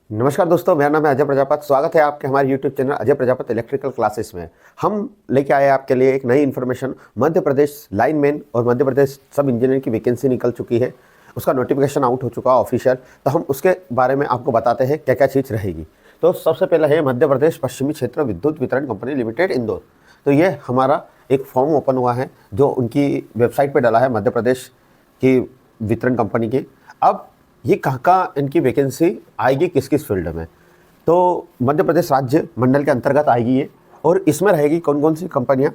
नमस्कार दोस्तों, मेरा नाम है अजय प्रजापत। स्वागत है आपके हमारे YouTube channel Ajay Prajapat electrical classes में। हम लेके आए आपके लिए एक नई इन्फॉर्मेशन। मध्य प्रदेश लाइनमैन और मध्य प्रदेश सब इंजीनियर की वैकेंसी निकल चुकी है, उसका नोटिफिकेशन आउट हो चुका है ऑफिशियल। तो हम उसके बारे में आपको बताते हैं क्या क्या चीज़ रहेगी। तो सबसे पहले है मध्य प्रदेश पश्चिमी क्षेत्र विद्युत वितरण कंपनी लिमिटेड इंदौर। तो ये हमारा एक फॉर्म ओपन हुआ है जो उनकी वेबसाइट पर डाला है मध्य प्रदेश की वितरण कंपनी की। अब ये कहाँ इनकी वैकेंसी आएगी, किस किस फील्ड में। तो मध्य प्रदेश राज्य मंडल के अंतर्गत आएगी ये, और इसमें रहेगी कौन कौन सी कंपनियाँ।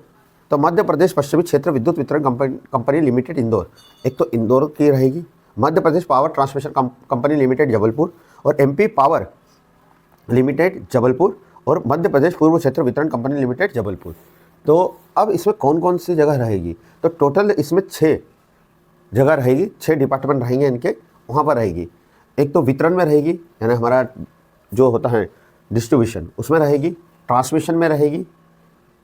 तो मध्य प्रदेश पश्चिमी क्षेत्र विद्युत वितरण कंपनी लिमिटेड इंदौर, एक तो इंदौर की रहेगी। Madhya Pradesh power transmission company limited Jabalpur, और MP पावर लिमिटेड जबलपुर, और मध्य प्रदेश पूर्व क्षेत्र वितरण कंपनी लिमिटेड जबलपुर। तो अब इसमें कौन कौन सी जगह रहेगी, तो टोटल इसमें 6 जगह रहेगी, 6 डिपार्टमेंट रहेंगे इनके, वहाँ पर रहेगी। एक तो वितरण में रहेगी, यानी हमारा जो होता है डिस्ट्रीब्यूशन, उसमें रहेगी, ट्रांसमिशन में रहेगी,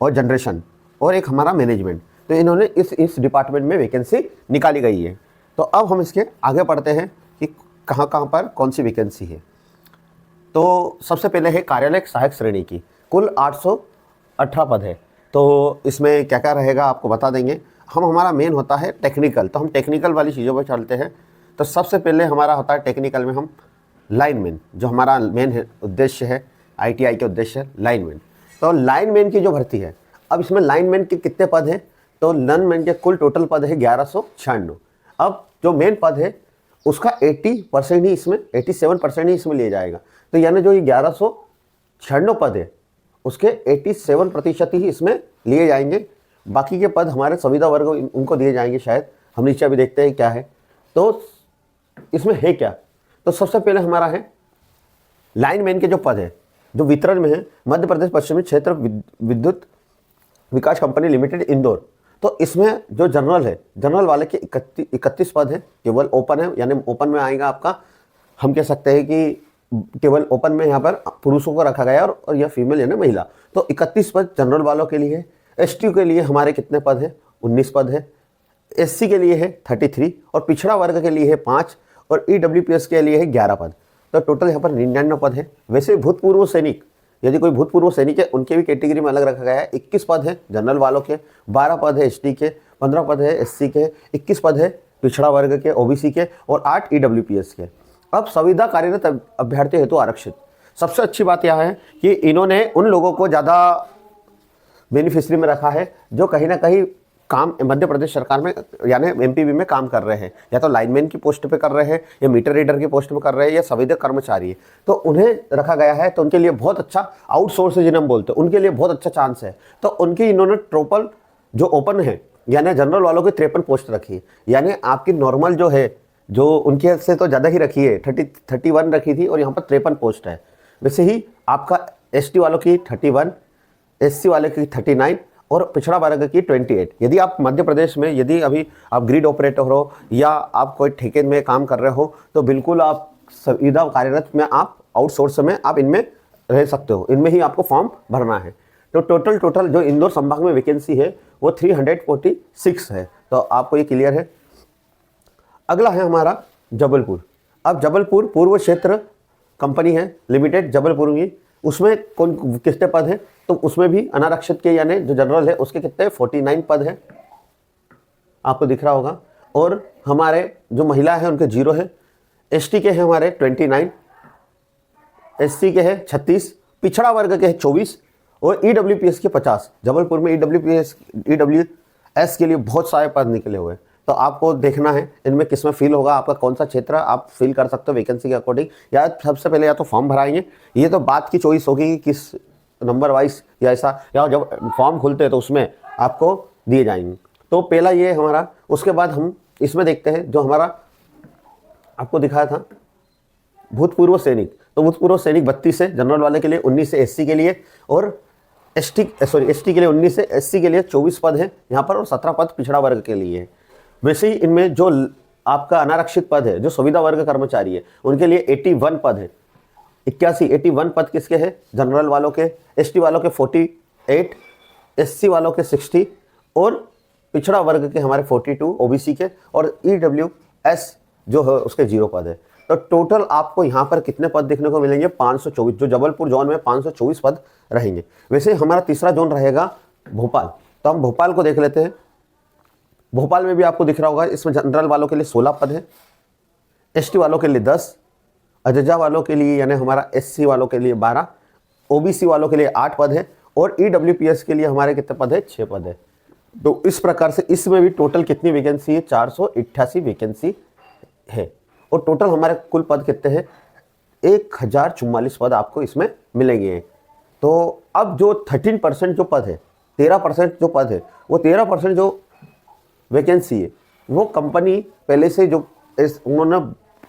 और जनरेशन, और एक हमारा मैनेजमेंट। तो इन्होंने इस डिपार्टमेंट में वैकेंसी निकाली गई है। तो अब हम इसके आगे पढ़ते हैं कि कहाँ कहाँ पर कौन सी वैकेंसी है। तो सबसे पहले है कार्यालय सहायक श्रेणी की, कुल 818 पद है। तो इसमें क्या क्या रहेगा आपको बता देंगे। हमारा मेन होता है टेक्निकल, तो हम टेक्निकल वाली चीज़ों पर चलते हैं। तो सबसे पहले हमारा होता है टेक्निकल में हम लाइनमैन, जो हमारा मेन उद्देश्य है, ITI के उद्देश्य है लाइनमैन। तो लाइनमैन की जो भर्ती है, अब इसमें लाइनमैन के कितने पद हैं, तो लाइनमैन के कुल टोटल पद है 1196। अब जो मेन पद है उसका 80% ही इसमें, 87% ही इसमें लिया जाएगा। तो यानी जो ये 1196 पद है उसके 87% ही इसमें लिए जाएंगे। बाकी के पद हमारे संविदा वर्ग उनको दिए जाएंगे शायद। हम नीचे अभी देखते हैं क्या है। तो इसमें है क्या, तो सबसे पहले हमारा है लाइनमैन के जो पद है जो वितरण में है, मध्य प्रदेश पश्चिमी क्षेत्र विद्युत विकास कंपनी लिमिटेड इंदौर। तो इसमें जो जनरल है, जनरल वाले के 31 पद है, केवल ओपन है, यानी ओपन में आएगा आपका। हम कह सकते हैं कि केवल ओपन में यहाँ पर पुरुषों को रखा गया और यह फीमेल यानी महिला। तो 31 पद जनरल वालों के लिए है। ST के लिए हमारे कितने पद है, 19 पद है। SC के लिए है 33, और पिछड़ा वर्ग के लिए है 5, और EWPS के लिए है 11 पद। तो टोटल यहाँ पर 99 पद है। वैसे भूतपूर्व सैनिक, यदि कोई भूतपूर्व सैनिक है, उनके भी कैटेगरी में अलग रखा गया है। 21 पद है जनरल वालों के, 12 पद है ST के, 15 पद है SC के, 21 पद है पिछड़ा वर्ग के OBC के, और 8 EWPS के। अब संविदा कार्यरत अभ्यर्थी हेतु आरक्षित। सबसे अच्छी बात यह है कि इन्होंने उन लोगों को ज़्यादा बेनिफिशरी में रखा है जो कहीं ना कहीं काम मध्य प्रदेश सरकार में यानी MPB में काम कर रहे हैं, या तो लाइनमैन की पोस्ट पे कर रहे हैं, या मीटर रीडर की पोस्ट पे कर रहे हैं, या संविदा कर्मचारी है, तो उन्हें रखा गया है। तो उनके लिए बहुत अच्छा आउटसोर्स जिन्हें हम बोलते हैं, उनके लिए बहुत अच्छा चांस है। तो उनकी इन्होंने ट्रोपल जो ओपन है, यानी जनरल वालों की 53 पोस्ट रखी है। यानी आपकी नॉर्मल जो है, जो उनके से तो ज़्यादा ही रखी है, 31 रखी थी, और यहाँ पर 53 पोस्ट है। वैसे ही आपका ST वालों की 31, SC वाले की 39, और पिछड़ा वर्ग की 28। यदि आप मध्य प्रदेश में, यदि अभी आप ग्रिड ऑपरेटर हो या आप कोई ठेके में काम कर रहे हो, तो बिल्कुल आप संविदा कार्यरत में, आप आउटसोर्स में आप इनमें रह सकते हो। इनमें ही आपको फॉर्म भरना है। तो टोटल जो इंदौर संभाग में वैकेंसी है वो 346 है। तो आपको ये क्लियर है। अगला है हमारा जबलपुर। अब जबलपुर पूर्व क्षेत्र कंपनी है लिमिटेड जबलपुर की, उसमें कौन कितने पद हैं, तो उसमें भी अनारक्षित के यानी जो जनरल है उसके कितने 49 पद हैं, आपको दिख रहा होगा। और हमारे जो महिला है उनके 0 है। ST के हैं हमारे 29, SC के हैं 36, पिछड़ा वर्ग के हैं 24, और EWPS के 50। जबलपुर में EWS के लिए बहुत सारे पद निकले हुए हैं। तो आपको देखना है इनमें किसमें फिल होगा, आपका कौन सा क्षेत्र आप फिल कर सकते हो वैकेंसी के अकॉर्डिंग। या सबसे पहले या तो फॉर्म भराएंगे, ये तो बात की चॉइस होगी कि किस नंबर वाइज या ऐसा, या जब फॉर्म खुलते हैं तो उसमें आपको दिए जाएंगे। तो पहला ये हमारा। उसके बाद हम इसमें देखते हैं जो हमारा आपको दिखाया था भूतपूर्व सैनिक। तो भूतपूर्व सैनिक 32 है जनरल वाले के लिए, 19 है SC के लिए, और ST के लिए 19 है, SC के लिए 24 पद है यहाँ पर, और 17 पद पिछड़ा वर्ग के लिए है। वैसे ही इनमें जो आपका अनारक्षित पद है, जो संविदा वर्ग कर्मचारी है, उनके लिए 81 पद है। 81 पद किसके हैं, जनरल वालों के, ST वालों के 48, SC वालों के 60, और पिछड़ा वर्ग के हमारे 42 OBC के, और EWS जो है उसके 0 पद है। तो टोटल आपको यहाँ पर कितने पद देखने को मिलेंगे? 524, जो जबलपुर जोन में 524 पद रहेंगे। वैसे हमारा तीसरा जोन रहेगा भोपाल, तो हम भोपाल को देख लेते हैं। भोपाल में भी आपको दिख रहा होगा, इसमें जनरल वालों के लिए 16 पद है, एसटी वालों के लिए 10, अजजा वालों के लिए यानी हमारा एससी वालों के लिए 12, ओबीसी वालों के लिए 8 पद है, और ईडब्ल्यूपीएस के लिए हमारे कितने पद है? 6 पद है। तो इस प्रकार से इसमें भी टोटल कितनी वैकेंसी है? 488 वैकेंसी है, और टोटल हमारे कुल पद कितने हैं? 1044 पद आपको इसमें मिलेंगे। तो अब जो 13% जो पद है, 13% जो पद है, वो 13% जो वैकेंसी है, वो कंपनी पहले से जो उन्होंने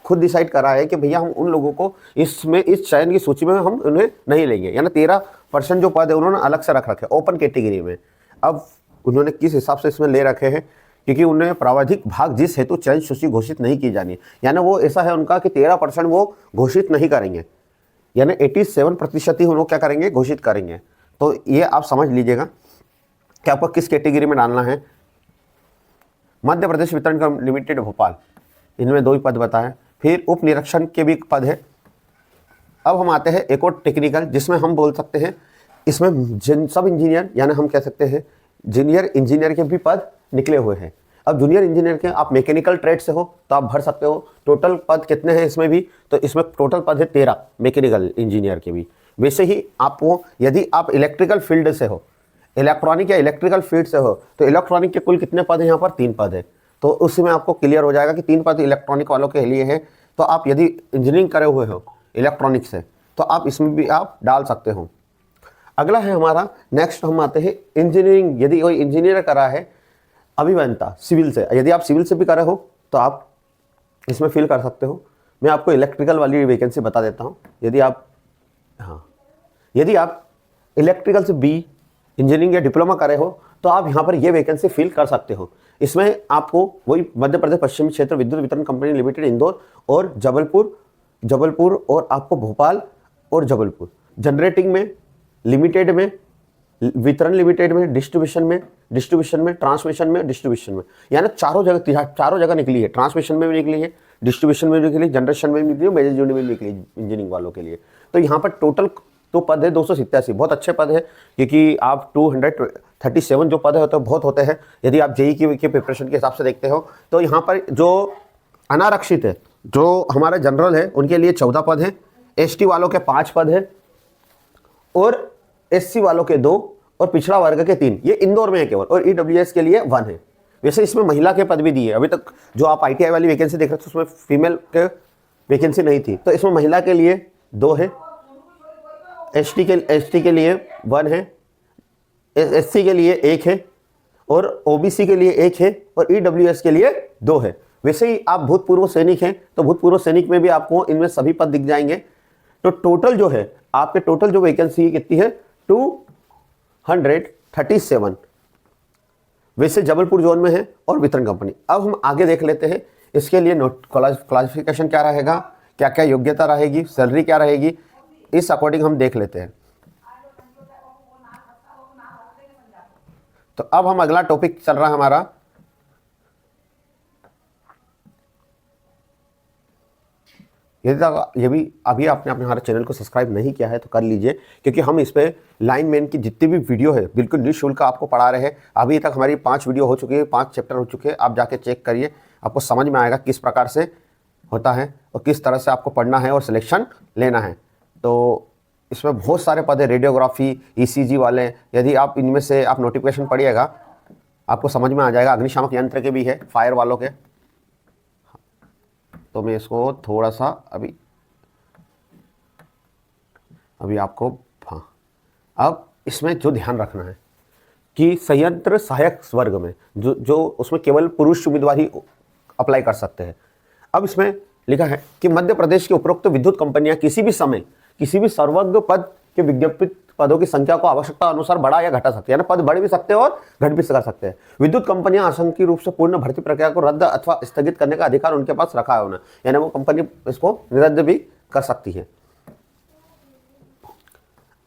खुद डिसाइड करा है कि भैया हम उन लोगों को इसमें इस चयन की सूची में हम उन्हें नहीं लेंगे, यानी 13% जो पद है उन्होंने अलग से रख रखे ओपन कैटेगरी में। अब उन्होंने किस हिसाब से इसमें ले रखे हैं? क्योंकि उन्हें प्रावधानिक भाग जिस हेतु चयन सूची घोषित नहीं की जानी, यानी वो ऐसा है उनका कि 13% वो घोषित नहीं करेंगे, यानी 87% ही उन्होंने क्या करेंगे? घोषित करेंगे। तो ये आप समझ लीजिएगा कि आपको किस कैटेगरी में डालना है। मध्य प्रदेश वितरण निगम लिमिटेड भोपाल, इनमें 2 ही पद बताएं। फिर उप निरीक्षण के भी पद है। अब हम आते हैं एक और टेक्निकल, जिसमें हम बोल सकते हैं इसमें सब इंजीनियर यानी हम कह सकते हैं जूनियर इंजीनियर के भी पद निकले हुए हैं। अब जूनियर इंजीनियर के आप मैकेनिकल ट्रेड से हो तो आप भर सकते हो। टोटल पद कितने हैं इसमें भी? तो इसमें टोटल पद है 13 मैकेनिकल इंजीनियर के भी। वैसे ही आपको यदि आप इलेक्ट्रिकल फील्ड से हो, इलेक्ट्रॉनिक या इलेक्ट्रिकल फील्ड से हो, तो इलेक्ट्रॉनिक के कुल कितने पद हैं? यहाँ पर 3 पद है। तो उसी में आपको क्लियर हो जाएगा कि 3 पद इलेक्ट्रॉनिक वालों के लिए है। तो आप यदि इंजीनियरिंग करे हुए हो इलेक्ट्रॉनिक से, तो आप इसमें भी आप डाल सकते हो। अगला है हमारा नेक्स्ट, हम आते हैं इंजीनियरिंग। यदि कोई इंजीनियर करा है अभियंता सिविल से, यदि आप सिविल से भी करे हो तो आप इसमें फिल कर सकते हो। मैं आपको इलेक्ट्रिकल वाली वैकेंसी बता देता हूँ। यदि आप इलेक्ट्रिकल से बी इंजीनियरिंग या डिप्लोमा करे हो तो आप यहाँ पर ये वैकेंसी फिल कर सकते हो। इसमें आपको वही मध्य प्रदेश पश्चिमी क्षेत्र विद्युत वितरण कंपनी लिमिटेड इंदौर और जबलपुर और आपको भोपाल और जबलपुर, जनरेटिंग में, लिमिटेड में, वितरण लिमिटेड में, डिस्ट्रीब्यूशन में, ट्रांसमिशन में, डिस्ट्रीब्यूशन में, यानी चारों जगह निकली है। ट्रांसमिशन में भी निकली है, डिस्ट्रीब्यूशन में भी निकली, जनरेशन में भी निकली, मेजर यूनिट में भी निकली इंजीनियरिंग वालों के लिए। तो यहाँ पर टोटल तो पद है 287, बहुत अच्छे पद है, क्योंकि आप 237 जो पद है तो बहुत होते हैं। यदि आप जेई की प्रिपरेशन के हिसाब से देखते हो तो यहाँ पर जो अनारक्षित है, जो हमारे जनरल है, उनके लिए 14 पद हैं, एसटी वालों के 5 पद हैं, और एससी वालों के 2 और पिछड़ा वर्ग के 3। ये इंदौर में है केवल, और ईडब्ल्यूएस के लिए 1 है। वैसे इसमें महिला के पद भी दिए। अभी तक जो आप आईटीआई वाली वैकेंसी देख रहे थे उसमें फीमेल के वैकेंसी नहीं थी, तो इसमें महिला के लिए 2 है, एसटी के लिए 1 है, एससी के लिए 1 है, और ओबीसी के लिए 1 है, और ईडब्ल्यूएस के लिए 2 है। वैसे ही आप भूतपूर्व सैनिक हैं तो भूतपूर्व सैनिक में भी आपको इनमें सभी पद दिख जाएंगे। तो टोटल जो है आपके टोटल जो वैकेंसी कितनी है? 237। वैसे जबलपुर जोन में है और वितरण कंपनी। अब हम आगे देख लेते हैं इसके लिए क्लासिफिकेशन क्या रहेगा, क्या क्या योग्यता रहेगी, सैलरी क्या रहेगी, इस अकॉर्डिंग हम देख लेते हैं। तो अब हम अगला टॉपिक चल रहा है हमारा यदि ये भी अभी आपने अपने हमारे चैनल को सब्सक्राइब नहीं किया है तो कर लीजिए, क्योंकि हम इस पे लाइनमैन की जितनी भी वीडियो है बिल्कुल निःशुल्क आपको पढ़ा रहे हैं। अभी तक हमारी 5 वीडियो हो चुकी है, 5 चैप्टर हो चुके हैं। आप जाके चेक करिए, आपको समझ में आएगा किस प्रकार से होता है और किस तरह से आपको पढ़ना है और सिलेक्शन लेना है। तो इसमें बहुत सारे पद है, रेडियोग्राफी, ईसीजी वाले। यदि आप इनमें से आप नोटिफिकेशन पढ़िएगा आपको समझ में आ जाएगा। अग्निशामक यंत्र के भी है, फायर वालों के। तो मैं इसको थोड़ा सा अभी आपको, हाँ, अब इसमें जो ध्यान रखना है कि संयंत्र सहायक वर्ग में जो उसमें केवल पुरुष उम्मीदवार ही अप्लाई कर सकते हैं। अब इसमें लिखा है कि मध्य प्रदेश के उपरोक्त विद्युत कंपनियां किसी भी समय किसी भी सर्वज्ञ पद के विज्ञापित पदों की संख्या को आवश्यकता अनुसार बढ़ा या घटा सकते हैं, यानी पद बढ़ भी सकते हैं और घट भी कर सकते हैं। विद्युत कंपनियां आंशिक रूप से पूर्ण भर्ती प्रक्रिया को रद्द अथवा स्थगित करने का अधिकार उनके पास रखा है, यानी वो कंपनी इसको रद्द भी कर सकती है।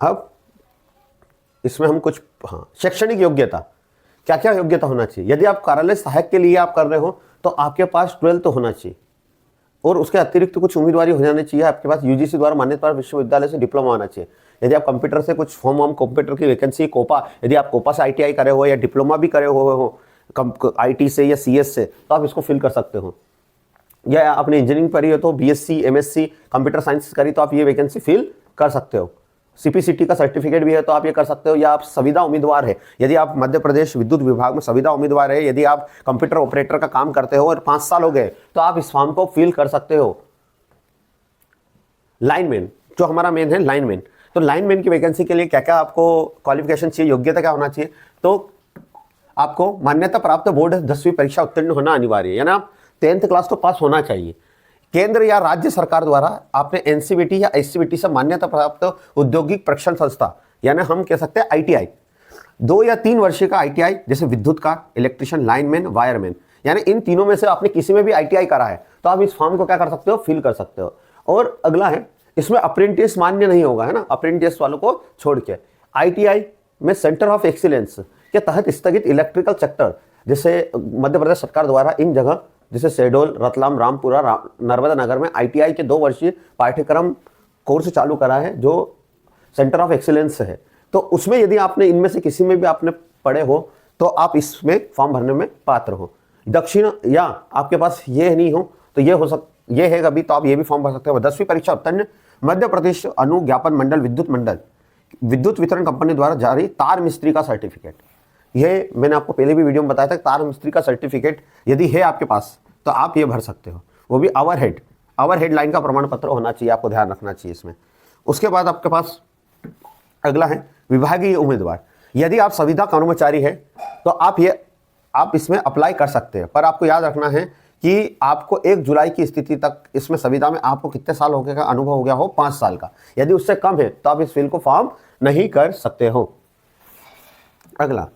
अब इसमें हम कुछ, हाँ, शैक्षणिक योग्यता, क्या क्या योग्यता होना चाहिए। यदि आप कार्यालय सहायक के लिए आप कर रहे हो तो आपके पास 12th होना चाहिए। और उसके अतिरिक्त कुछ उम्मीदवारी हो जानी चाहिए आपके पास, यूजीसी द्वारा मान्यता प्राप्त विश्वविद्यालय से डिप्लोमा होना चाहिए। यदि आप कंप्यूटर से कुछ फॉर्म कंप्यूटर की वैकेंसी कोपा, यदि आप कोपा से आईटीआई करे हो या डिप्लोमा भी करे हो आईटी से या सीएस से, तो आप इसको फिल कर सकते हो। या आपने इंजीनियरिंग करी हो तो बीएससी एमएससी कंप्यूटर साइंस करी तो आप ये वैकेंसी फिल कर सकते हो। सीपीसीटी का सर्टिफिकेट भी है तो आप ये कर सकते हो। या आप संविदा उम्मीदवार है, यदि आप मध्य प्रदेश विद्युत विभाग में संविदा उम्मीदवार है, यदि आप कंप्यूटर ऑपरेटर का काम करते हो और 5 साल हो गए तो आप इस फॉर्म को फिल कर सकते हो। लाइनमैन, जो हमारा मेन है लाइनमैन, तो लाइनमैन की वैकेंसी के लिए क्या क्या आपको क्वालिफिकेशन चाहिए, योग्यता क्या होना चाहिए, तो आपको मान्यता प्राप्त बोर्ड 10वीं परीक्षा उत्तीर्ण होना अनिवार्य है, यानी आप 10th क्लास तो पास होना चाहिए। केंद्र या राज्य सरकार द्वारा आपने एनसीवीटी या एससीवीटी से मान्यता प्राप्त औद्योगिक प्रशिक्षण संस्था, यानी हम कह सकते हैं आईटीआई, 2 या 3 वर्षीय का आईटीआई, जैसे विद्युत का, इलेक्ट्रिशियन, लाइनमैन, वायरमैन, यानी इन तीनों में से आपने किसी में भी आईटीआई करा है तो आप इस फॉर्म को क्या कर सकते हो, फिल कर सकते हो। और अगला है, इसमें अप्रेंटिस मान्य नहीं होगा, है ना, अप्रेंटिस वालों को छोड़ के। आईटीआई में सेंटर ऑफ एक्सीलेंस के तहत स्थगित इलेक्ट्रिकल सेक्टर, जैसे मध्य प्रदेश सरकार द्वारा इन जगह जैसे शहडोल, रतलाम, रामपुरा, नर्मदा नगर में आईटीआई के 2 वर्षीय पाठ्यक्रम कोर्स चालू करा है जो सेंटर ऑफ एक्सीलेंस है। तो उसमें यदि आपने इनमें से किसी में भी आपने पढ़े हो तो आप इसमें फॉर्म भरने में पात्र हो। दक्षिण या आपके पास ये नहीं हो तो ये है कभी, तो आप ये भी फॉर्म भर सकते हो। 10वीं परीक्षा उत्तीर्ण मध्य प्रदेश अनुज्ञापन मंडल विद्युत वितरण कंपनी द्वारा जारी तार मिस्त्री का सर्टिफिकेट, ये मैंने आपको पहले भी वीडियो में बताया था, तार मिस्त्री का सर्टिफिकेट यदि है आपके पास तो आप ये भर सकते हो। वो भी ओवरहेड लाइन का प्रमाण पत्र होना चाहिए, आपको ध्यान रखना चाहिए इसमें। उसके बाद आपके पास अगला है विभागीय उम्मीदवार। यदि आप संविदा कर्मचारी है तो आप इसमें अप्लाई कर सकते हैं, पर आपको याद रखना है कि आपको 1 जुलाई की स्थिति तक इसमें संविदा में आपको कितने साल हो गए का अनुभव हो गया हो, 5 साल का। यदि उससे कम है तो आप इस फील्ड को फॉर्म नहीं कर सकते हो। अगला,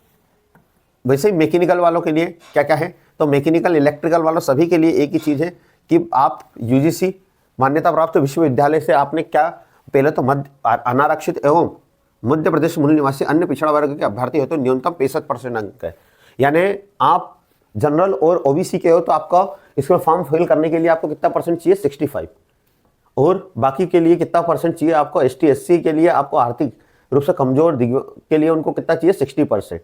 वैसे ही मैकेनिकल वालों के लिए क्या क्या है, तो मैकेनिकल इलेक्ट्रिकल वालों सभी के लिए एक ही चीज़ है कि आप यूजीसी मान्यता प्राप्त विश्वविद्यालय से आपने क्या, पहले तो अनारक्षित एवं मध्य प्रदेश मूल निवासी अन्य पिछड़ा वर्ग के अभ्यर्थी हो तो न्यूनतम 65% अंक है। यानी आप जनरल और ओबीसी के हो तो आपका इसमें फॉर्म फिल करने के लिए आपको कितना परसेंट चाहिए, 65, और बाकी के लिए कितना परसेंट चाहिए आपको, एसटी एससी के लिए आपको आर्थिक रूप से कमजोर के लिए उनको कितना चाहिए, 60%।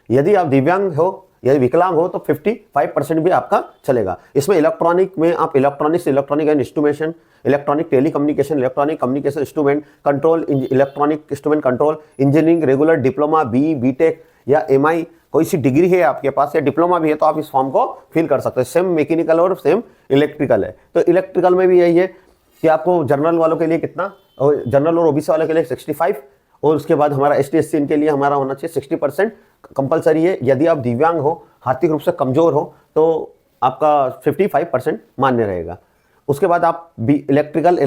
यदि आप दिव्यांग हो या विकलांग हो तो 55% भी आपका चलेगा। इसमें इलेक्ट्रॉनिक में आप electronic and instrumentation, electronic telecommunication, electronic communication instrument control, electronic instrument control, engineering, regular diploma, B Tech या एमआई कोई सी डिग्री है आपके पास या डिप्लोमा भी है तो आप इस फॉर्म को फिल कर सकते हैं। सेम मैकेनिकल और सेम इलेक्ट्रिकल है। तो इलेक्ट्रिकल में भी यही है कि आपको जनरल वालों के लिए कितना, और जनरल और ओबीसी वालों के लिए 65, और उसके बाद हमारा एसटी एससी इनके लिए हमारा होना चाहिए 60% कंपलसरी है। यदि आप दिव्यांग हो, आर्थिक रूप से कमजोर हो तो आपका 55% मान्य रहेगा। उसके बाद आप इलेक्ट्रिकल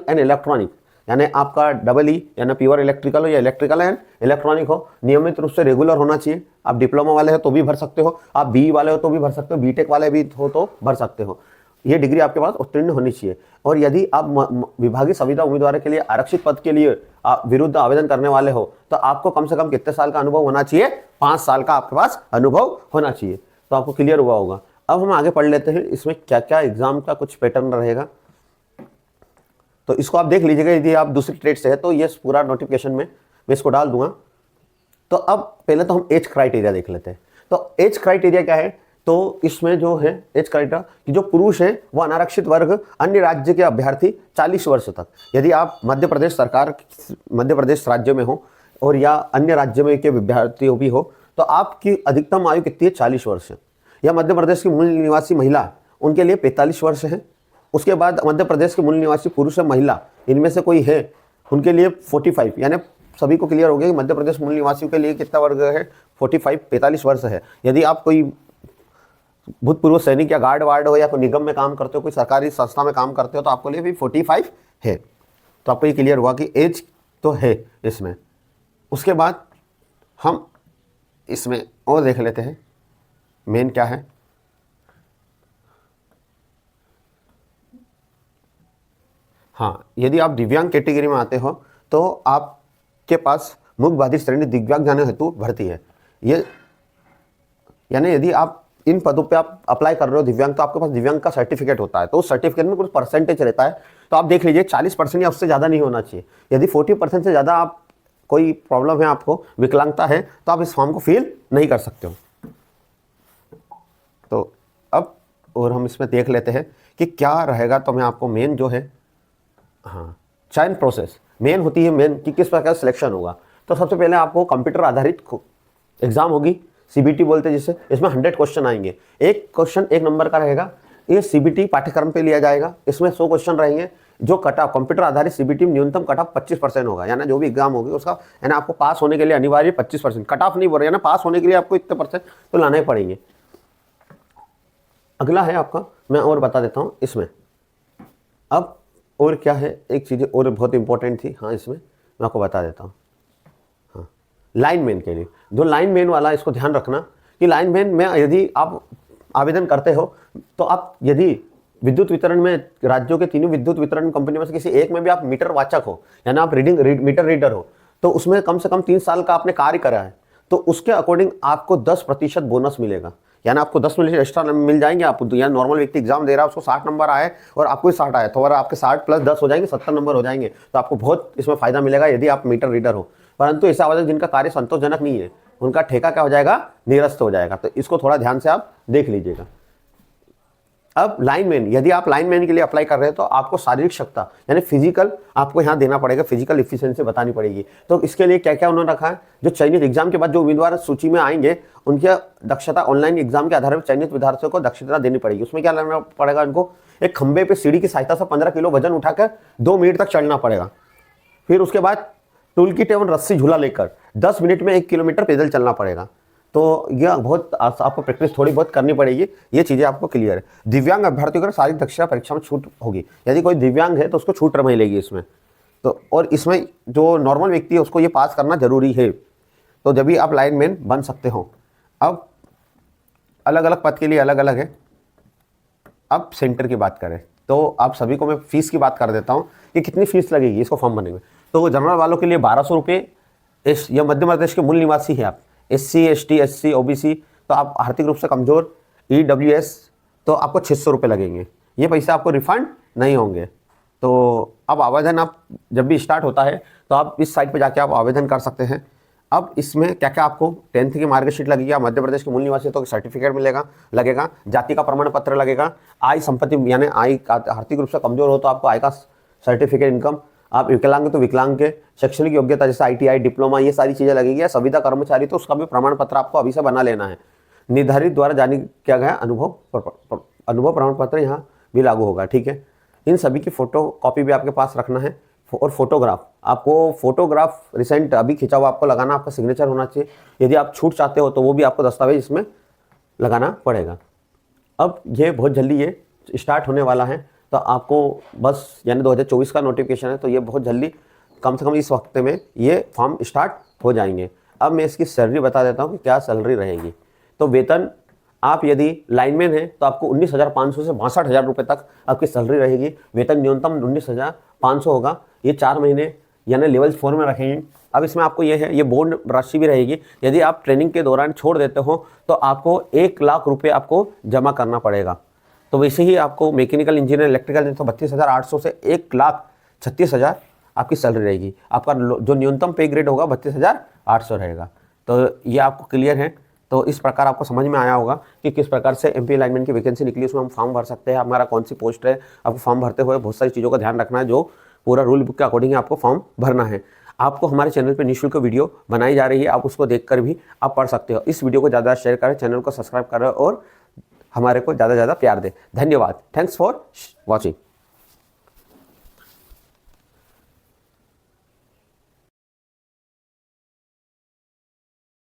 एंड इलेक्ट्रॉनिक, यानी आपका डबल ई यानी प्योर इलेक्ट्रिकल हो या इलेक्ट्रिकल एंड इलेक्ट्रॉनिक हो, नियमित रूप से रेगुलर होना चाहिए। आप डिप्लोमा वाले हो तो भी भर सकते हो, आप बी वाले हो तो भी भर सकते हो, बीटेक वाले भी हो तो भर सकते हो। ये डिग्री आपके पास उत्तीर्ण होनी चाहिए। और यदि आप विभागीय संविदा उम्मीदवार के लिए आरक्षित पद के लिए विरुद्ध आवेदन करने वाले हो तो आपको कम से कम कितने साल का अनुभव होना चाहिए, 5 साल का आपके पास अनुभव होना चाहिए। तो आपको क्लियर हुआ होगा। अब हम आगे पढ़ लेते हैं इसमें क्या क्या एग्जाम का कुछ पैटर्न रहेगा, तो इसको आप देख लीजिएगा। यदि आप दूसरी ट्रेड से है तो ये पूरा नोटिफिकेशन में मैं इसको डाल दूंगा। तो अब पहले तो हम एज क्राइटेरिया देख लेते हैं। तो एज क्राइटेरिया क्या है, तो इसमें जो है एज क्राइटेरिया कि जो पुरुष है वो अनारक्षित वर्ग अन्य राज्य के अभ्यर्थी 40 वर्ष तक, यदि आप मध्य प्रदेश राज्य में हो और या अन्य राज्य में के विद्यार्थी भी हो तो आपकी अधिकतम आयु कितनी है, 40 वर्ष है। या मध्य प्रदेश की मूल निवासी महिला, उनके लिए 45 वर्ष है। उसके बाद मध्य प्रदेश के मूल निवासी पुरुष या महिला, इनमें से कोई है, उनके लिए 45, यानी सभी को क्लियर हो गया कि मध्य प्रदेश मूल निवासियों के लिए कितना वर्ग है, 45 वर्ष है। यदि आप कोई भूतपूर्व सैनिक या गार्ड वार्ड हो या कोई निगम में काम करते हो, कोई सरकारी संस्था में काम करते हो तो आपके लिए भी 45 है। तो आपको ये क्लियर हुआ कि एज तो है इसमें। उसके बाद हम इसमें और देख लेते हैं मेन क्या है। हाँ, यदि आप दिव्यांग कैटेगरी में आते हो तो आपके पास मुख्य बाधित श्रेणी दिव्यांग जाने हेतु भर्ती है। ये यानी यदि आप इन पदों पे आप अप्लाई कर रहे हो दिव्यांग, तो आपके पास दिव्यांग का सर्टिफिकेट होता है, तो उस सर्टिफिकेट में कुछ परसेंटेज रहता है। तो आप देख लीजिए 40% या उससे ज़्यादा नहीं होना चाहिए। यदि 40% से ज़्यादा आप कोई प्रॉब्लम है, आपको विकलांगता है, तो आप इस फॉर्म को फिल नहीं कर सकते हो। तो अब और हम इसमें देख लेते हैं कि क्या रहेगा। तो मैं आपको मेन जो है, हाँ, चयन प्रोसेस मेन होती है, मेन कि किस प्रकार सिलेक्शन होगा। तो सबसे पहले आपको कंप्यूटर आधारित एग्जाम होगी, सीबीटी बोलते हैं जिसे। इसमें 100 क्वेश्चन आएंगे, एक क्वेश्चन 1 नंबर का रहेगा। ये सीबीटी पाठ्यक्रम पे लिया जाएगा। इसमें 100 क्वेश्चन रहेंगे। जो कट ऑफ कंप्यूटर आधारित सीबीटी में न्यूनतम कट ऑफ 25% होगा, यानी जो भी एग्जाम होगी उसका, यानी आपको पास होने के लिए अनिवार्य 25%, कट ऑफ नहीं बोल रहे, यानी पास होने के लिए आपको इतने % तो लाने पड़ेंगे। अगला है आपका, मैं और बता देता हूँ इसमें। अब और क्या है, एक चीज़ और बहुत इंपॉर्टेंट थी, हाँ, इसमें मैं आपको बता देता हूँ। हाँ, लाइनमैन के लिए, जो लाइनमैन वाला, इसको ध्यान रखना कि लाइनमैन में यदि आप आवेदन करते हो, तो आप यदि विद्युत वितरण में, राज्यों के तीनों विद्युत वितरण कंपनी में से किसी एक में भी आप मीटर वाचक हो, यानी आप मीटर रीडर हो, तो उसमें कम से कम 3 साल का आपने कार्य करा है, तो उसके अकॉर्डिंग आपको 10% बोनस मिलेगा। यानी आपको 10 मिनट एक्स्ट्रा मिल जाएंगे। आप यानी नॉर्मल व्यक्ति एग्जाम दे रहा है, उसको 60 नंबर आए और आपको 60 आए, तो अगर आपके 60 + 10 हो जाएंगे, 70 नंबर हो जाएंगे, तो आपको बहुत इसमें फायदा मिलेगा यदि आप मीटर रीडर हो। परंतु ऐसा आवेदक जिनका कार्य संतोषजनक नहीं है, उनका ठेका क्या हो जाएगा, निरस्त हो जाएगा। तो इसको थोड़ा ध्यान से आप देख लीजिएगा। अब लाइनमैन, यदि आप लाइनमैन के लिए अप्लाई कर रहे हैं, तो आपको शारीरिक क्षमता यानी फिजिकल आपको यहाँ देना पड़ेगा, फिजिकल इफिशिएंसी बतानी पड़ेगी। तो इसके लिए क्या क्या उन्होंने रखा है, जो चयनित एग्जाम के बाद जो उम्मीदवार सूची में आएंगे, उनकी दक्षता ऑनलाइन एग्जाम के आधार पर चयनित विद्यार्थियों को दक्षता देनी पड़ेगी। उसमें क्या लेना पड़ेगा, उनको एक खंबे पर सीढ़ी की सहायता से 15 किलो वजन उठाकर 2 मिनट तक चढ़ना पड़ेगा। फिर उसके बाद टूल किट एवं रस्सी झूला लेकर 10 मिनट में 1 किलोमीटर पैदल चलना पड़ेगा। तो यह बहुत आपको प्रैक्टिस थोड़ी बहुत करनी पड़ेगी, ये चीज़ें आपको क्लियर है। दिव्यांग अभ्यर्थियों को शारीरिक दक्षता परीक्षा में छूट होगी। यदि कोई दिव्यांग है तो उसको छूट मिलेगी इसमें। तो और इसमें जो नॉर्मल व्यक्ति है उसको ये पास करना जरूरी है, तो जब भी आप लाइनमैन बन सकते हो। अब अलग अलग पद के लिए अलग अलग है। अब सेंटर की बात करें तो आप सभी को मैं फीस की बात कर देता हूँ कि कितनी फीस लगेगी इसको फॉर्म भरने में। तो जनरल वालों के लिए 1200 रुपये, या मध्य प्रदेश के मूल निवासी है आप, SC ST SC OBC, तो आप आर्थिक रूप से कमजोर, EWS, तो आपको 600 रुपये लगेंगे। ये पैसे आपको रिफंड नहीं होंगे। तो अब आवेदन आप जब भी स्टार्ट होता है तो आप इस साइट पे जाके आप आवेदन कर सकते हैं। अब इसमें क्या क्या आपको 10th की मार्कशीट लगेगी, मध्य प्रदेश के मूल निवासी तो सर्टिफिकेट मिलेगा, लगेगा, जाति का प्रमाण पत्र लगेगा, आय संपत्ति यानी आय आर्थिक रूप से कमजोर हो तो आपको आय का सर्टिफिकेट, इनकम, आप विकलांग तो विकलांग के शैक्षणिक योग्यता जैसे ITI डिप्लोमा, ये सारी चीज़ें लगेगी। संविदा कर्मचारी तो उसका भी प्रमाण पत्र आपको अभी से बना लेना है। निर्धारित द्वारा जारी किया गया अनुभव प्रमाण पत्र यहाँ भी लागू होगा, ठीक है। इन सभी की फोटो कॉपी भी आपके पास रखना है। और फोटोग्राफ, आपको फोटोग्राफ रिसेंट अभी खिंचा हुआ आपको लगाना, आपका सिग्नेचर होना चाहिए। यदि आप छूट चाहते हो तो वो भी आपको दस्तावेज इसमें लगाना पड़ेगा। अब ये बहुत जल्दी ये स्टार्ट होने वाला है, तो आपको बस यानी 2024 का नोटिफिकेशन है, तो ये बहुत जल्दी कम से कम इस वक्त में ये फॉर्म स्टार्ट हो जाएंगे। अब मैं इसकी सैलरी बता देता हूँ कि क्या सैलरी रहेगी। तो वेतन, आप यदि लाइनमैन है तो आपको 19,500 से 62,000 रुपये तक आपकी सैलरी रहेगी। वेतन न्यूनतम 19,500 होगा। ये 4 महीने यानी लेवल 4 में रखेंगे। अब इसमें आपको ये है, ये बोर्ड राशि भी रहेगी। यदि आप ट्रेनिंग के दौरान छोड़ देते हो तो आपको 1 लाख रुपये आपको जमा करना पड़ेगा। तो वैसे ही आपको मैकेनिकल इंजीनियर, इलेक्ट्रिकल तो 32,800 से 1,36,000 आपकी सैलरी रहेगी। आपका जो न्यूनतम पे ग्रेड होगा 32,800 रहेगा। तो ये आपको क्लियर है। तो इस प्रकार आपको समझ में आया होगा कि किस प्रकार से MP लाइनमैन की वैकेंसी निकली, उसमें हम फॉर्म भर सकते हैं, हमारा कौन सी पोस्ट है। आपको फॉर्म भरते हुए बहुत सारी चीज़ों का ध्यान रखना है, जो पूरा रूल बुक के अकॉर्डिंग आपको फॉर्म भरना है। आपको हमारे चैनल पे निःशुल्क वीडियो बनाई जा रही है, आप उसको देखकर भी आप पढ़ सकते हो। इस वीडियो को ज़्यादा शेयर करें, चैनल को सब्सक्राइब करें और हमारे को ज़्यादा से ज़्यादा प्यार दें। धन्यवाद। Thanks for watching.